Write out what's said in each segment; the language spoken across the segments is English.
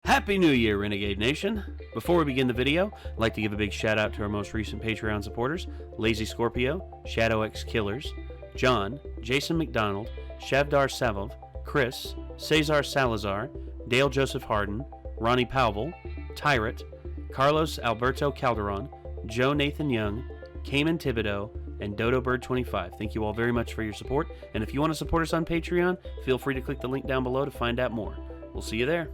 Happy New Year, Renegade Nation! Before we begin the video, I'd like to give a big shout out to our most recent Patreon supporters, Lazy Scorpio, Shadow X Killers, John, Jason McDonald, Shavdar Savov, Chris, Cesar Salazar, Dale Joseph Harden, Ronnie Powell, Tyrant, Carlos Alberto Calderon, Joe Nathan Young, Cayman Thibodeau, and Dodo Bird 25. Thank you all very much for your support, and if you want to support us on Patreon, feel free to click the link down below to find out more. We'll see you there.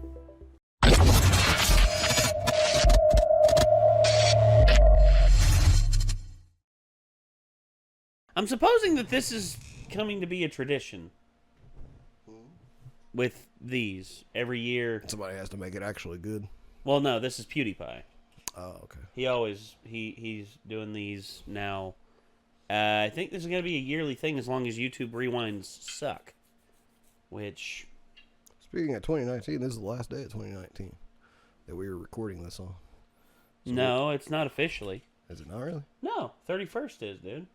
I'm supposing that this is coming to be a tradition with these every year. Somebody has to make it actually good. Well, no, this is Pewdiepie. Oh, okay. He's doing these now. I think this is going to be a yearly thing as long as YouTube rewinds suck. Which, speaking of 2019, this is the last day of 2019 that we were recording this on. So no, it's not officially. Is it not really? No, 31st is, dude.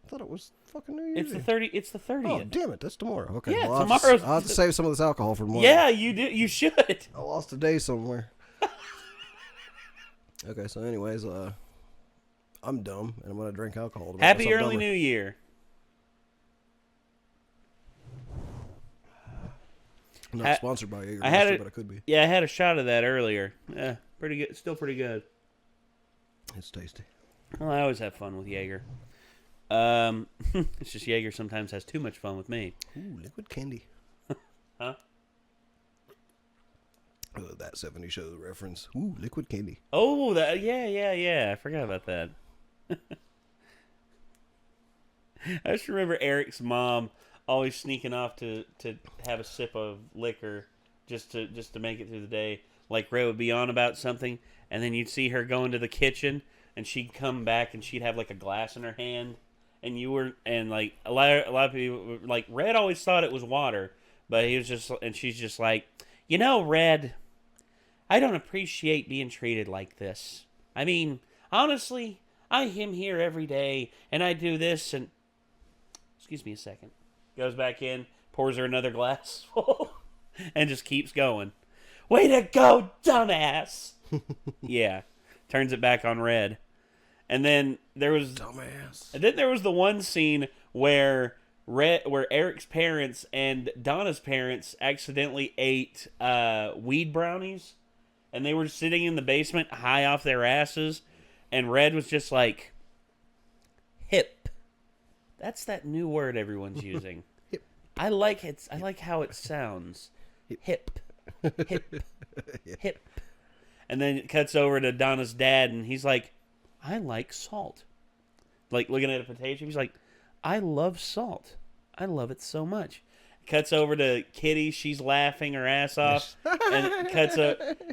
I thought it was fucking New Year's. It's the 30th. Oh, damn it! That's tomorrow. Okay. Yeah, well, tomorrow's. I'll have to save some of this alcohol for tomorrow. Yeah, you do. You should. I lost a day somewhere. Okay, so anyways, I'm dumb and I'm gonna drink alcohol. Happy early New Year. I'm not sponsored by Jaeger, but I could be. Yeah, I had a shot of that earlier. Pretty good. Still pretty good. It's tasty. Well, I always have fun with Jaeger. It's just Jaeger sometimes has too much fun with me. Ooh, liquid candy. Huh? That 70s show reference. Ooh, liquid candy. Oh, yeah. I forgot about that. I just remember Eric's mom always sneaking off to have a sip of liquor just to make it through the day. Like Ray would be on about something, and then you'd see her go into the kitchen, and she'd come back and she'd have like a glass in her hand, and like a lot of people like Red always thought it was water, but he was just, and she's just like, you know, Red, I don't appreciate being treated like this. I mean, honestly, I am here every day, and I do this, and excuse me a second. Goes back in, pours her another glass full, and just keeps going. Way to go, dumbass! Yeah, turns it back on Red. And then there was dumbass. And then there was the one scene where Eric's parents and Donna's parents accidentally ate weed brownies, and they were sitting in the basement high off their asses, and Red was just like, hip. That's that new word everyone's using. Hip. I like it. I like how it sounds. Hip. Hip. Hip. And then it cuts over to Donna's dad, and he's like, I like salt. Like, looking at a potato, he's like, I love salt. I love it so much. Cuts over to Kitty, she's laughing her ass off. And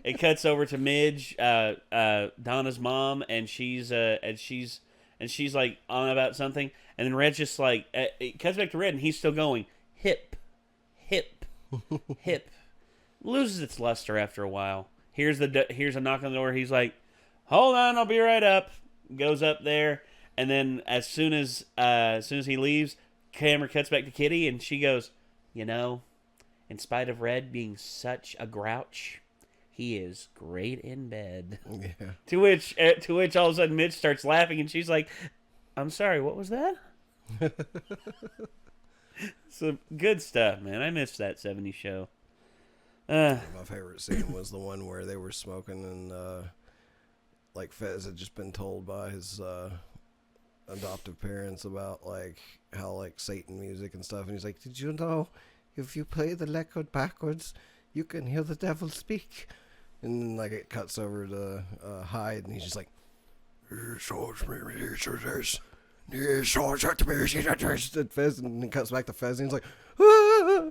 it cuts over to Midge, Donna's mom, and she's like on about something. And then Red's just like, it cuts back to Red, and he's still going, hip, hip, hip. Loses its luster after a while. Here's a knock on the door. He's like, hold on, I'll be right up. Goes up there, and then as soon as he leaves, camera cuts back to Kitty, and she goes, you know, in spite of Red being such a grouch, he is great in bed. Yeah. To which all of a sudden Mitch starts laughing, and she's like, I'm sorry, what was that? Some good stuff, man. I missed that 70s show. My favorite scene was the one where they were smoking, and like Fez had just been told by his adoptive parents about like how like Satan music and stuff, and he's like, did you know if you play the record backwards you can hear the devil speak? And then like it cuts over to Hyde, and he's just like, Fez, and it cuts back to Fez, and he's like, ah!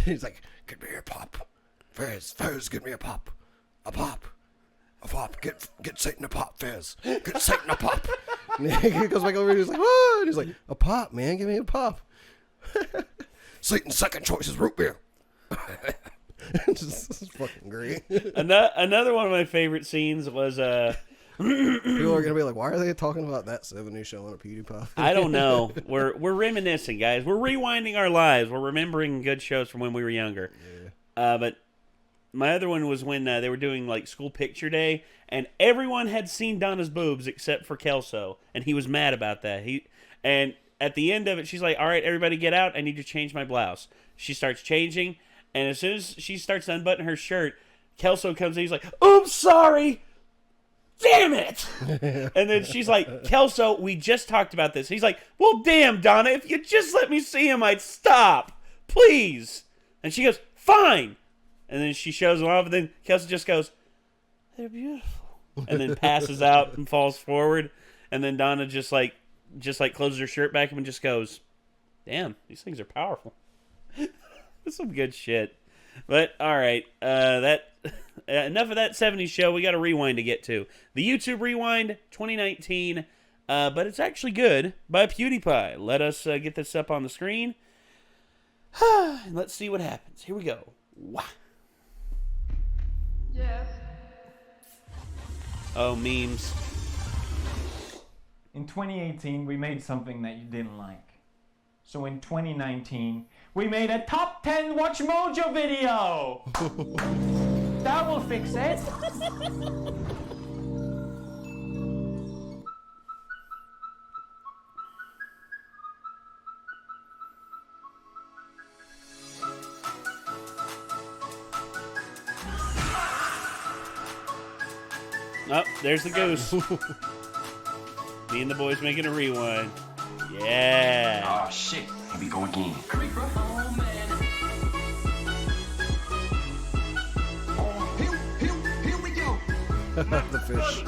He's like, give me a pop, Fez, give me a pop, a pop. Get Satan a pop, Fez. Get Satan a pop. And he goes back over and he's like, what? And he's like, a pop, man. Give me a pop. Satan's second choice is root beer. It's fucking great. Another one of my favorite scenes was people are gonna be like, why are they talking about that 70s show on a PewDiePie? I don't know. We're reminiscing, guys. We're rewinding our lives. We're remembering good shows from when we were younger. Yeah. But my other one was when they were doing like school picture day, and everyone had seen Donna's boobs except for Kelso, and he was mad about that. And at the end of it, she's like, "All right, everybody, get out. I need to change my blouse." She starts changing, and as soon as she starts unbuttoning her shirt, Kelso comes in. He's like, "Oops, sorry. Damn it!" And then she's like, "Kelso, we just talked about this." He's like, "Well, damn, Donna, if you just let me see him, I'd stop. Please." And she goes, "Fine." And then she shows him off, and then Kelso just goes, "They're beautiful." And then passes out and falls forward. And then Donna just like closes her shirt back and just goes, "Damn, these things are powerful." That's some good shit. But, all right, enough of that 70s show. We got a rewind to get to. The YouTube Rewind 2019, but it's actually good, by Pewdiepie. Let us get this up on the screen. Let's see what happens. Here we go. Wow. Yes. Oh, memes. In 2018, we made something that you didn't like. So in 2019, we made a top 10 Watch Mojo video! That will fix it! Oh, there's the goose. Me and the boys making a rewind. Yeah. Oh shit, here we go again. The fish.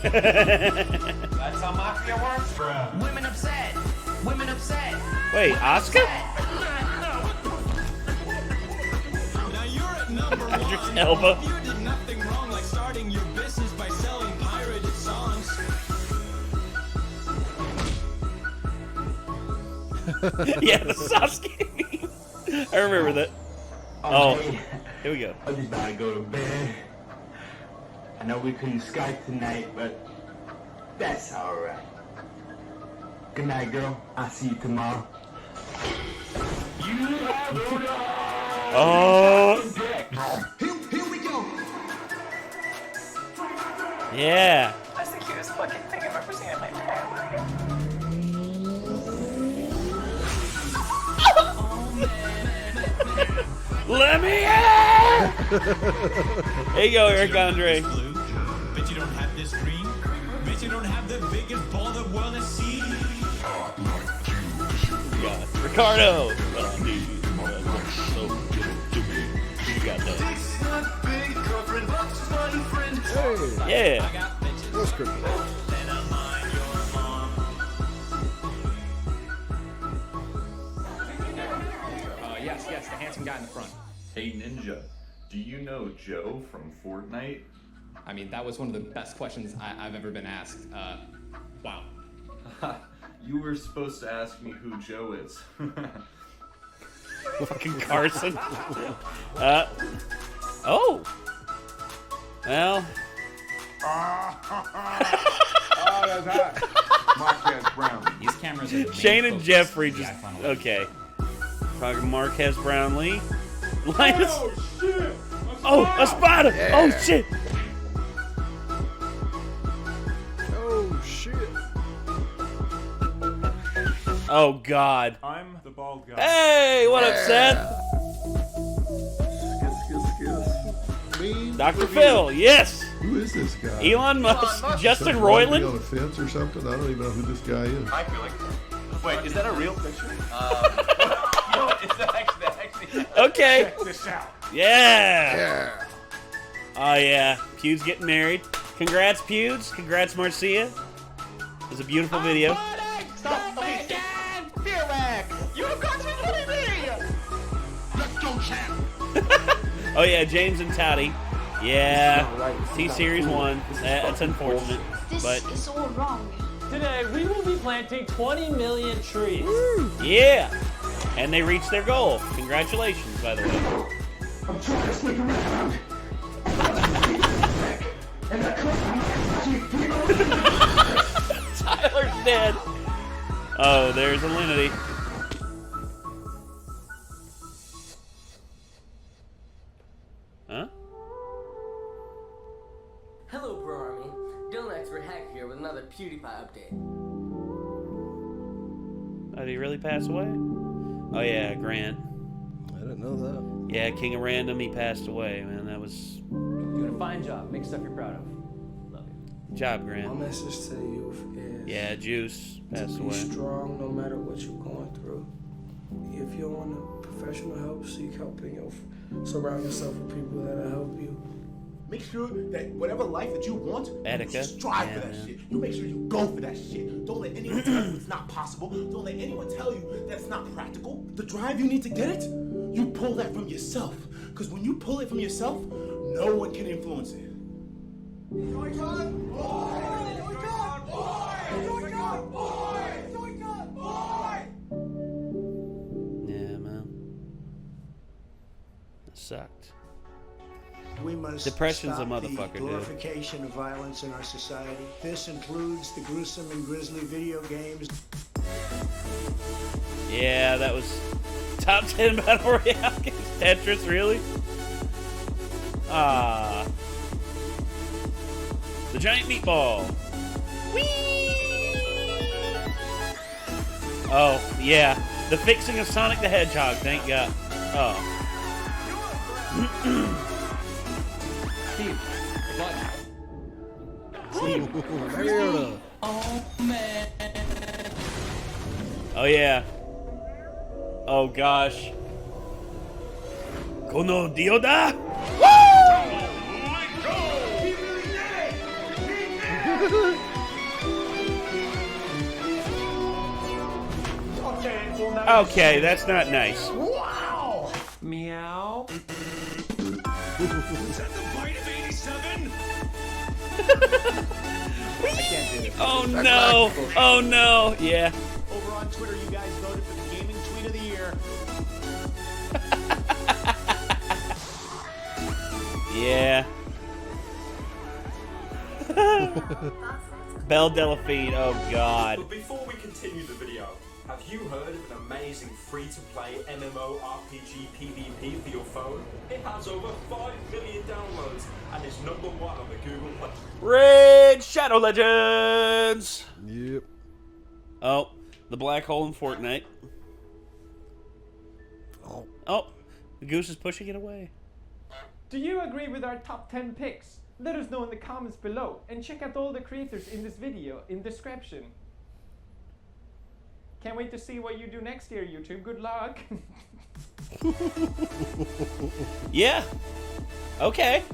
That's how Mafia works, bro. Women upset. Women upset. Wait, Oscar? Now you're at number Idris one. Elba. You did nothing wrong, like starting your business by selling pirated songs. Yeah, the Sasuke meme. I remember that. Oh, here we go. I'm just about to go to bed. I know we couldn't Skype tonight, but that's alright. Good night, girl. I'll see you tomorrow. Oh, Here we go. yeah. That's the cutest fucking thing I've ever seen in my entire life. Let me in! There you go, Eric Andre. Blue. Bet you don't have this green. Bet you don't have the biggest ball the world has seen. Yeah. Ricardo. You got that. Hey, Yeah. what's good? Yes, the handsome guy in the front. Hey Ninja, do you know Joe from Fortnite? I mean, that was one of the best questions I've ever been asked. Wow. You were supposed to ask me who Joe is. Fucking Carson. Oh. Well. Oh, that's hot. Marquez Brown. These cameras are the main Shane and focus Jeffrey of the just. iPhone 11. Okay. Talking Marquez Brownlee. Linus. Oh, a spider. Yeah. Oh, shit. Oh shit! Oh, God. I'm the bald guy. Hey, what up, Seth? Me? Dr. Phil, yes. Who is this guy? Elon Musk, Justin Somebody on Roiland. a fence or something? I don't even know who this guy is. I feel like. Wait, is that a real picture? No, it's actually. Okay. Check this out. Yeah. Yeah. Oh, yeah. Pewds getting married. Congrats, Pewds. Congrats, Marcia. It was a beautiful video. Stop. Okay. Fear back. You have got to kidding me. Let's go, champ! Oh, yeah, James and Toddy. Yeah. T-Series 1. That's unfortunate. This But, is all wrong. Today, we will be planting 20 million trees. yeah. And they reached their goal. Congratulations, by the way. I'm trying to stick around. And I Tyler's dead. Oh, there's Alinity. PewDiePie update. Oh, did he really pass away? Oh yeah, Grant. I didn't know that. Yeah, King of Random, he passed away, man. That was... Doing a fine job. Make stuff you're proud of. Love you. Good job, My Grant. message to the youth is Yeah, Juice passed be away. strong no matter what you're going through. If you want professional help, seek help and surround yourself with people that'll help you. Make sure that whatever life that you want, Attica. you strive for Yeah, that man. shit. You make sure you go for that shit. Don't let anyone tell you it's not possible. Don't let anyone tell you that it's not practical. The drive you need to get it, you pull that from yourself. Because when you pull it from yourself, no one can influence it. Yeah, man. That sucked. We must Depression's stop a motherfucker, the dude. glorification of violence in our society. This includes the gruesome and grisly video games. Yeah, that was top 10 Battle Royale games. Tetris, really? Ah. The giant meatball. Whee! Oh, yeah. The fixing of Sonic the Hedgehog, thank God. Oh. Steve, Weirdo. oh man. Oh, yeah. Oh, gosh. Kono Dioda? Okay, that's not nice. Wow! Meow. Is that the bite of 87? I can't do this. Oh, no. Oh, no. Yeah. Over on Twitter, you guys voted for the gaming tweet of the year. Yeah. Belle Delphine, oh God. But before we continue the video, have you heard of an amazing free-to-play MMORPG PvP for your phone? It has over 5 million downloads and is #1 on the Google Play. Raid Shadow Legends! Yep. Oh, the black hole in Fortnite. Oh, the goose is pushing it away. Do you agree with our top 10 picks? Let us know in the comments below and check out all the creators in this video in description. Can't wait to see what you do next year, YouTube. Good luck. Yeah. Okay.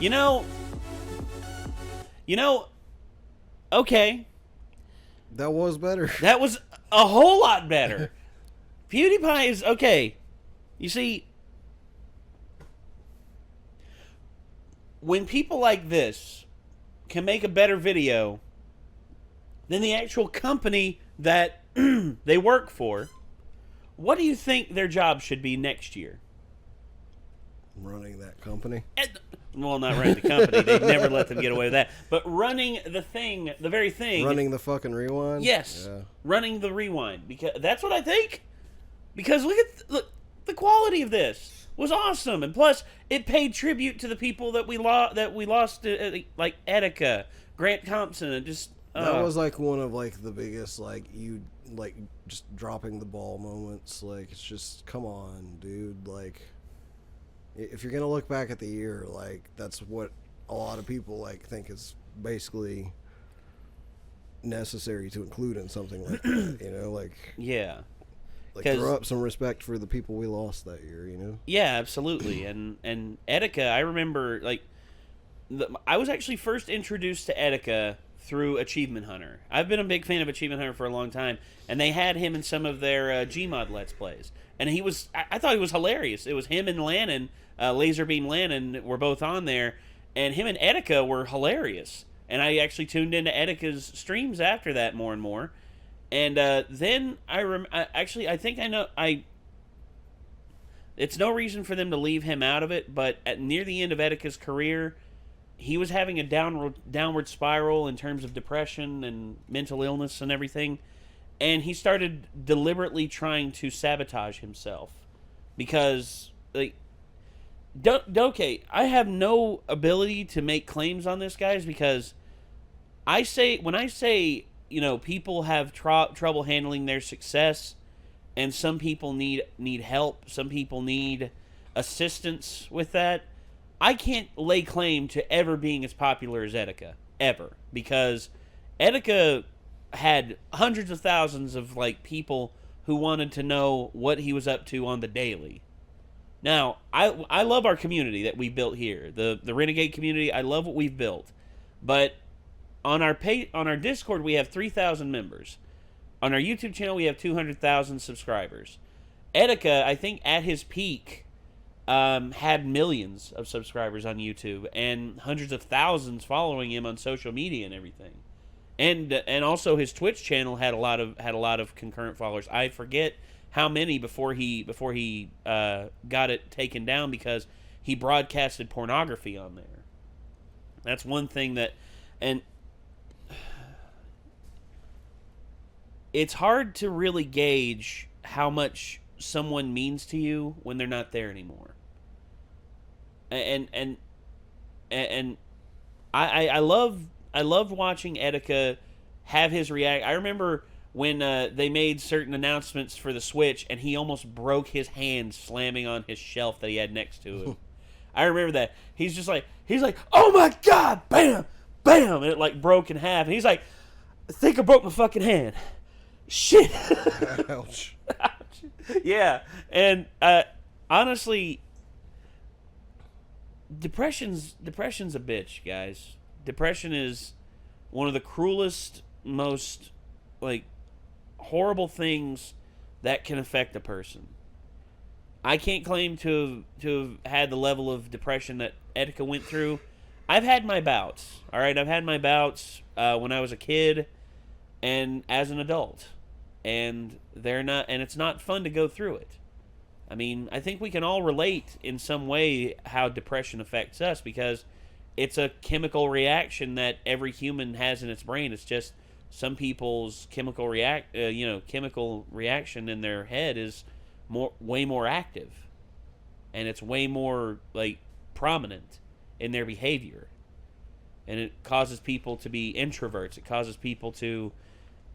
You know, okay. That was better. That was a whole lot better. PewDiePie is okay. You see, when people like this can make a better video than the actual company that they work for, what do you think their job should be next year? Running that company. Well, not running the company. They'd never let them get away with that. But running the thing, the very thing. Running the fucking rewind? Yes. Yeah. Running the rewind. Because that's what I think. Because look, the quality of this was awesome, and plus it paid tribute to the people that we lost to, like Attica, Grant Thompson, and just that was like one of like the biggest just dropping the ball moments. Like, it's just, come on, dude. Like, if you're gonna look back at the year, like, that's what a lot of people like think is basically necessary to include in something like that. You know, like, yeah. Like, throw up some respect for the people we lost that year, you know? Yeah, absolutely. And Attica, I remember, like, I was actually first introduced to Attica through Achievement Hunter. I've been a big fan of Achievement Hunter for a long time, and they had him in some of their Gmod Let's Plays. And he was, I thought he was hilarious. It was him and Lannon, Laserbeam Lannon were both on there, and him and Attica were hilarious. And I actually tuned into Attica's streams after that more and more. And then I think I know it's no reason for them to leave him out of it, but near the end of Attica's career, he was having a downward spiral in terms of depression and mental illness and everything, and he started deliberately trying to sabotage himself because, like, okay, I have no ability to make claims on this, guys, because I say people have trouble handling their success, and some people need help. Some people need assistance with that. I can't lay claim to ever being as popular as Etika, ever, because Etika had hundreds of thousands of people who wanted to know what he was up to on the daily. Now, I love our community that we built here, the Renegade community. I love what we've built, but on our Discord we have 3,000 members. On our YouTube channel we have 200,000 subscribers. Etika, I think at his peak, had millions of subscribers on YouTube and hundreds of thousands following him on social media and everything, and also his Twitch channel had a lot of concurrent followers. I forget how many before he got it taken down because he broadcasted pornography on there. That's one thing and it's hard to really gauge how much someone means to you when they're not there anymore. And I love watching Etika have his react. I remember when they made certain announcements for the Switch, and he almost broke his hand slamming on his shelf that he had next to him. I remember that. He's like, oh my god, bam, bam, and it broke in half. And he's like, I think I broke my fucking hand. Shit. Ouch. Ouch. Yeah, and honestly, depression's a bitch, guys. Depression is one of the cruelest, most horrible things that can affect a person. I can't claim to have had the level of depression that Etika went through. I've had my bouts. All right, I've had my bouts when I was a kid and as an adult, and it's not fun to go through it. I mean, I think we can all relate in some way how depression affects us because it's a chemical reaction that every human has in its brain. It's just some people's chemical reaction in their head is way more active, and it's way more prominent in their behavior, and it causes people to be introverts. It causes people to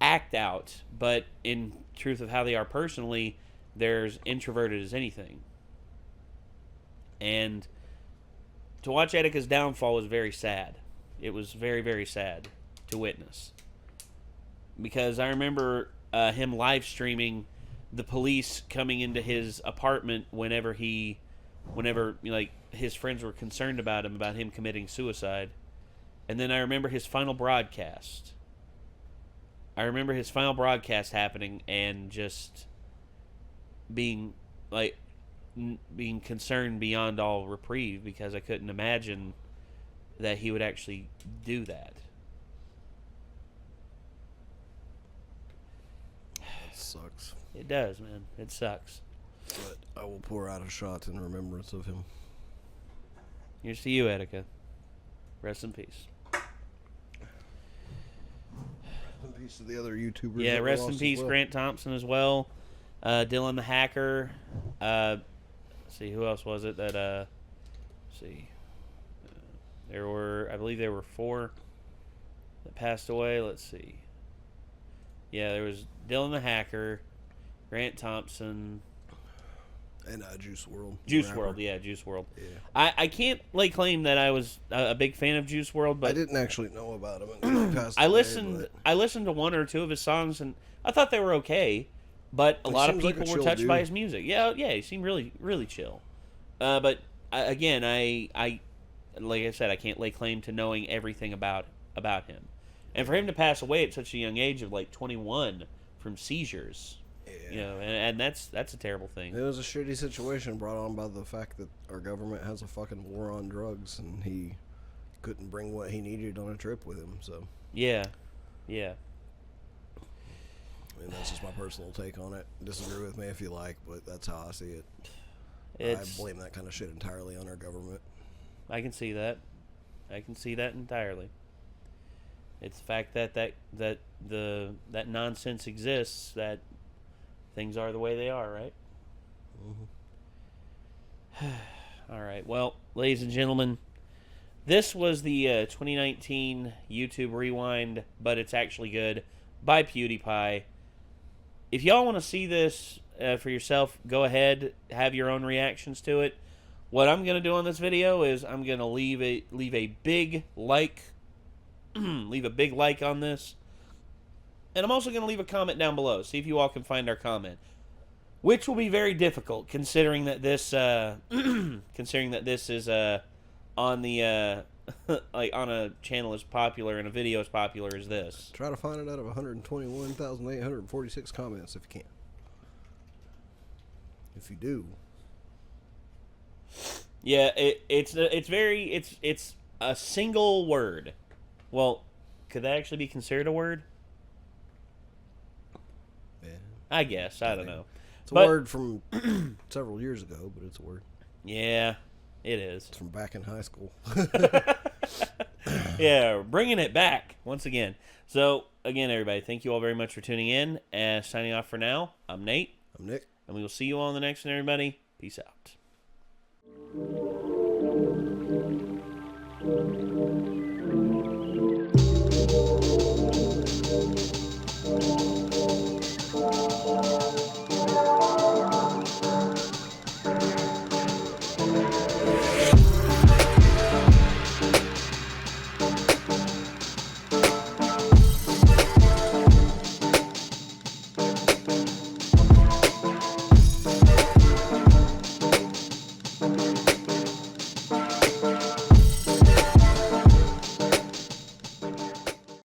act out, but in truth of how they are personally, they're as introverted as anything. And to watch Etika's downfall was very sad. It was very, very sad to witness. Because I remember him live streaming the police coming into his apartment whenever his friends were concerned about him committing suicide. And then I remember his final broadcast. Happening and just being concerned beyond all reprieve because I couldn't imagine that he would actually do that. That sucks. It does, man. It sucks. But I will pour out a shot in remembrance of him. Here's to you, Etika. Rest in peace. Rest in peace to the other YouTubers. Yeah, rest in peace, Grant Thompson as well. Dylan the Hacker. Let's see, who else was it that, let's see. I believe there were 4 that passed away. Let's see. Yeah, there was Dylan the Hacker, Grant Thompson, and Juice WRLD. Juice WRLD, yeah, Juice WRLD. Yeah. I can't lay claim that I was a big fan of Juice WRLD, but I didn't actually know about him until he passed away. I listened to 1 or 2 of his songs, and I thought they were okay. But a lot of people were touched by his music. Yeah, he seemed really, really chill. But again, I like I said, I can't lay claim to knowing everything about him. And for him to pass away at such a young age of 21 from seizures, and that's a terrible thing. It was a shitty situation brought on by the fact that our government has a fucking war on drugs, and he couldn't bring what he needed on a trip with him. So yeah. And that's just my personal take on it. Disagree with me if you like, but that's how I see it. I blame that kind of shit entirely on our government. I can see that. Entirely. It's the fact that nonsense exists, that things are the way they are, right? Mm-hmm. All right. Well, ladies and gentlemen, This was the 2019 YouTube Rewind, but it's actually good, by Pewdiepie. If y'all want to see this for yourself, go ahead, have your own reactions to it. What I'm going to do on this video is I'm going to leave a big like, leave a big like on this. And I'm also going to leave a comment down below. See if you all can find our comment, which will be very difficult considering that this is on the like on a channel as popular and a video as popular as this. Try to find it out of 121,846 comments if you can. If you do. Yeah, it's a single word. Well, could that actually be considered a word? Yeah. I guess. I don't know. It's a word from several years ago, but it's a word. Yeah, it is. It's from back in high school. Yeah, bringing it back once again. So, again, everybody, thank you all very much for tuning in. Signing off for now, I'm Nate. I'm Nick. And we will see you all in the next one, everybody. Peace out.